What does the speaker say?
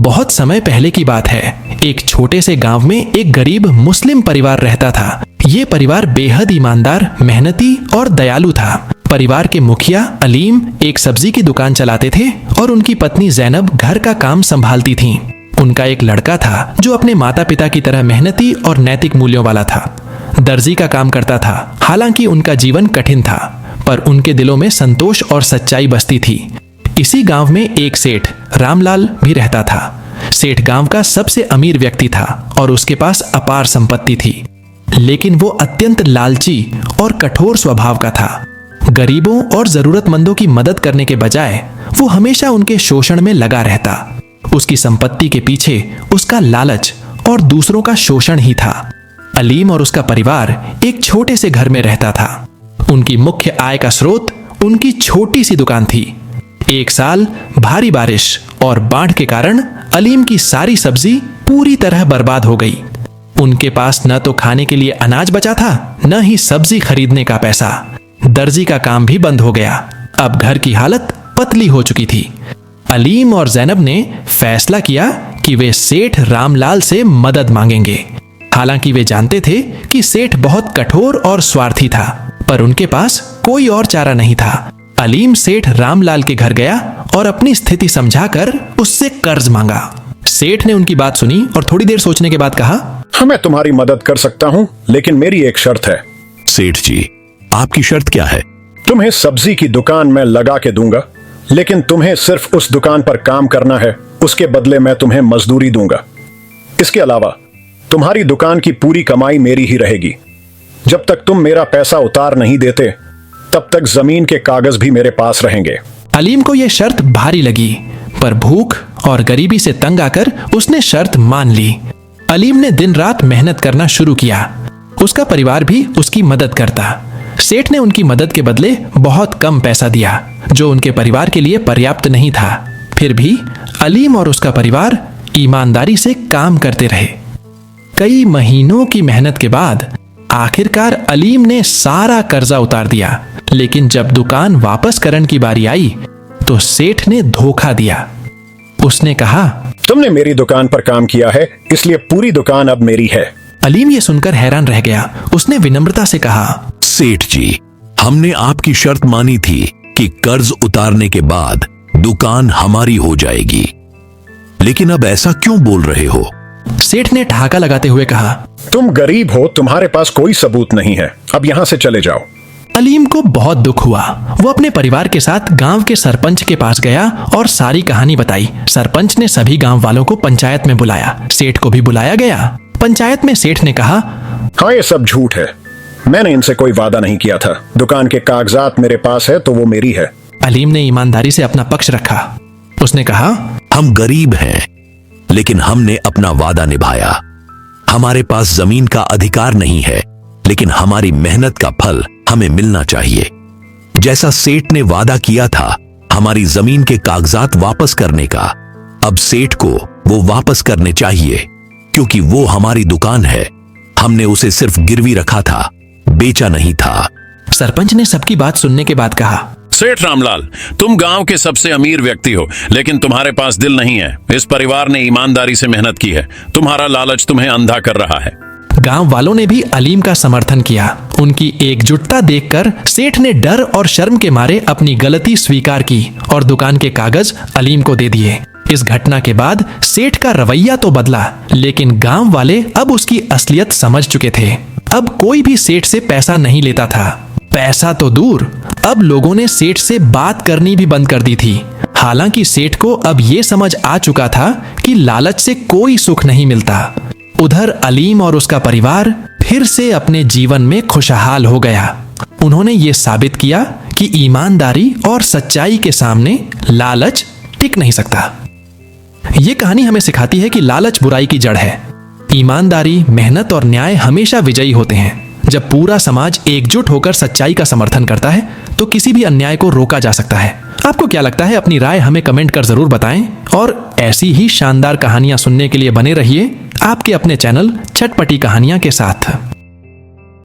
बहुत समय पहले की बात है। एक छोटे से गांव में एक गरीब मुस्लिम परिवार रहता था। ये परिवार बेहद ईमानदार, मेहनती और दयालु था। परिवार के मुखिया अलीम एक सब्जी की दुकान चलाते थे और उनकी पत्नी जैनब घर का काम संभालती थीं। उनका एक लड़का था जो अपने माता पिता की तरह मेहनती और नैतिक मूल्यों वाला था। दर्जी का काम करता था। हालांकि उनका जीवन कठिन था, पर उनके दिलों में संतोष और सच्चाई बसती थी। इसी गांव में एक सेठ रामलाल भी रहता था। सेठ गांव का सबसे अमीर व्यक्ति था और उसके पास अपार संपत्ति थी, लेकिन वो अत्यंत लालची और कठोर स्वभाव का था। गरीबों और जरूरतमंदों की मदद करने के बजाय वो हमेशा उनके शोषण में लगा रहता। उसकी संपत्ति के पीछे उसका लालच और दूसरों का शोषण ही था। अलीम और उसका परिवार एक छोटे से घर में रहता था। उनकी मुख्य आय का स्रोत उनकी छोटी सी दुकान थी। एक साल भारी बारिश और बाढ़ के कारण अलीम की सारी सब्जी पूरी तरह बर्बाद हो गई। उनके पास न तो खाने के लिए अनाज बचा था, न ही सब्जी खरीदने का पैसा। दर्जी का काम भी बंद हो गया। अब घर की हालत पतली हो चुकी थी। अलीम और जैनब ने फैसला किया कि वे सेठ रामलाल से मदद मांगेंगे। हालांकि वे जानते थे कि सेठ बहुत कठोर और स्वार्थी था, पर उनके पास कोई और चारा नहीं था। अलीम सेठ रामलाल के घर गया और अपनी स्थिति समझाकर उससे कर्ज मांगा। सेठ ने उनकी बात सुनी और थोड़ी देर सोचने के बाद कहा, हाँ, मैं तुम्हारी मदद कर सकता हूँ, लेकिन मेरी एक शर्त है। सेठ जी, आपकी शर्त क्या है? तुम्हें सब्जी की दुकान मैं लगा के दूंगा, लेकिन तुम्हें सिर्फ उस दुकान पर काम करना है। उसके बदले मैं तुम्हें मजदूरी दूंगा। इसके अलावा तुम्हारी दुकान की पूरी कमाई मेरी ही रहेगी। जब तक तुम मेरा पैसा उतार नहीं देते, तब तक जमीन के कागज भी मेरे पास रहेंगे। अलीम को यह शर्त भारी लगी, पर भूख और गरीबी से तंग आकर उसने शर्त मान ली। अलीम ने दिन रात मेहनत करना शुरू किया। उसका परिवार भी उसकी मदद करता। सेठ ने उनकी मदद के बदले बहुत कम पैसा दिया, जो उनके परिवार के लिए पर्याप्त नहीं था। फिर भी अलीम और उसका परिवार ईमानदारी से काम करते रहे। कई महीनों की मेहनत के बाद आखिरकार अलीम ने सारा कर्जा उतार दिया। लेकिन जब दुकान वापस करने की बारी आई, तो सेठ ने धोखा दिया। उसने कहा, तुमने मेरी दुकान पर काम किया है, इसलिए पूरी दुकान अब मेरी है। अलीम ये सुनकर हैरान रह गया। उसने विनम्रता से कहा, सेठ जी, हमने आपकी शर्त मानी थी कि कर्ज उतारने के बाद दुकान हमारी हो जाएगी, लेकिन अब ऐसा क्यों बोल रहे हो? सेठ ने ठहाका लगाते हुए कहा, तुम गरीब हो, तुम्हारे पास कोई सबूत नहीं है, अब यहां से चले जाओ। अलीम को बहुत दुख हुआ। वो अपने परिवार के साथ गांव के सरपंच के पास गया और सारी कहानी बताई। सरपंच ने सभी गांव वालों को पंचायत में बुलाया। सेठ को भी बुलाया गया। पंचायत में सेठ ने कहा, हाँ, ये सब झूठ है। मैंने इनसे कोई वादा नहीं किया था। दुकान के कागजात मेरे पास है, तो वो मेरी है। अलीम ने ईमानदारी से अपना पक्ष रखा। उसने कहा, हम गरीब हैं, लेकिन हमने अपना वादा निभाया। हमारे पास जमीन का अधिकार नहीं है, लेकिन हमारी मेहनत का फल हमें मिलना चाहिए। जैसा सेठ ने वादा किया था हमारी जमीन के कागजात वापस करने का, अब सेठ को वो वापस करने चाहिए, क्योंकि वो हमारी दुकान है। हमने उसे सिर्फ गिरवी रखा था, बेचा नहीं था। सरपंच ने सबकी बात सुनने के बाद कहा, सेठ रामलाल, तुम गांव के सबसे अमीर व्यक्ति हो, लेकिन तुम्हारे पास दिल नहीं है। इस परिवार ने ईमानदारी से मेहनत की है। तुम्हारा लालच तुम्हें अंधा कर रहा है। गांव वालों ने भी अलीम का समर्थन किया। उनकी एकजुटता देखकर सेठ ने डर और शर्म के मारे अपनी गलती स्वीकार की और दुकान के कागज अलीम को दे दिए। इस घटना के बाद सेठ का रवैया तो बदला, लेकिन गांव वाले अब उसकी असलियत समझ चुके थे। अब कोई भी सेठ से पैसा नहीं लेता था। पैसा तो दूर, अब लोगों ने सेठ से बात करनी भी बंद कर दी थी। हालांकि सेठ को अब ये समझ आ चुका था कि लालच से कोई सुख नहीं मिलता। उधर अलीम और उसका परिवार फिर से अपने जीवन में खुशहाल हो गया। उन्होंने ये साबित किया कि ईमानदारी और सच्चाई के सामने लालच टिक नहीं सकता। ये कहानी हमें सिखाती है कि लालच बुराई की जड़ है। ईमानदारी, मेहनत और न्याय हमेशा विजयी होते हैं। जब पूरा समाज एकजुट होकर सच्चाई का समर्थन करता है, तो किसी भी अन्याय को रोका जा सकता है। आपको क्या लगता है? अपनी राय हमें कमेंट कर जरूर बताएं और ऐसी ही शानदार कहानियां सुनने के लिए बने रहिए आपके अपने चैनल चटपटी कहानियां के साथ।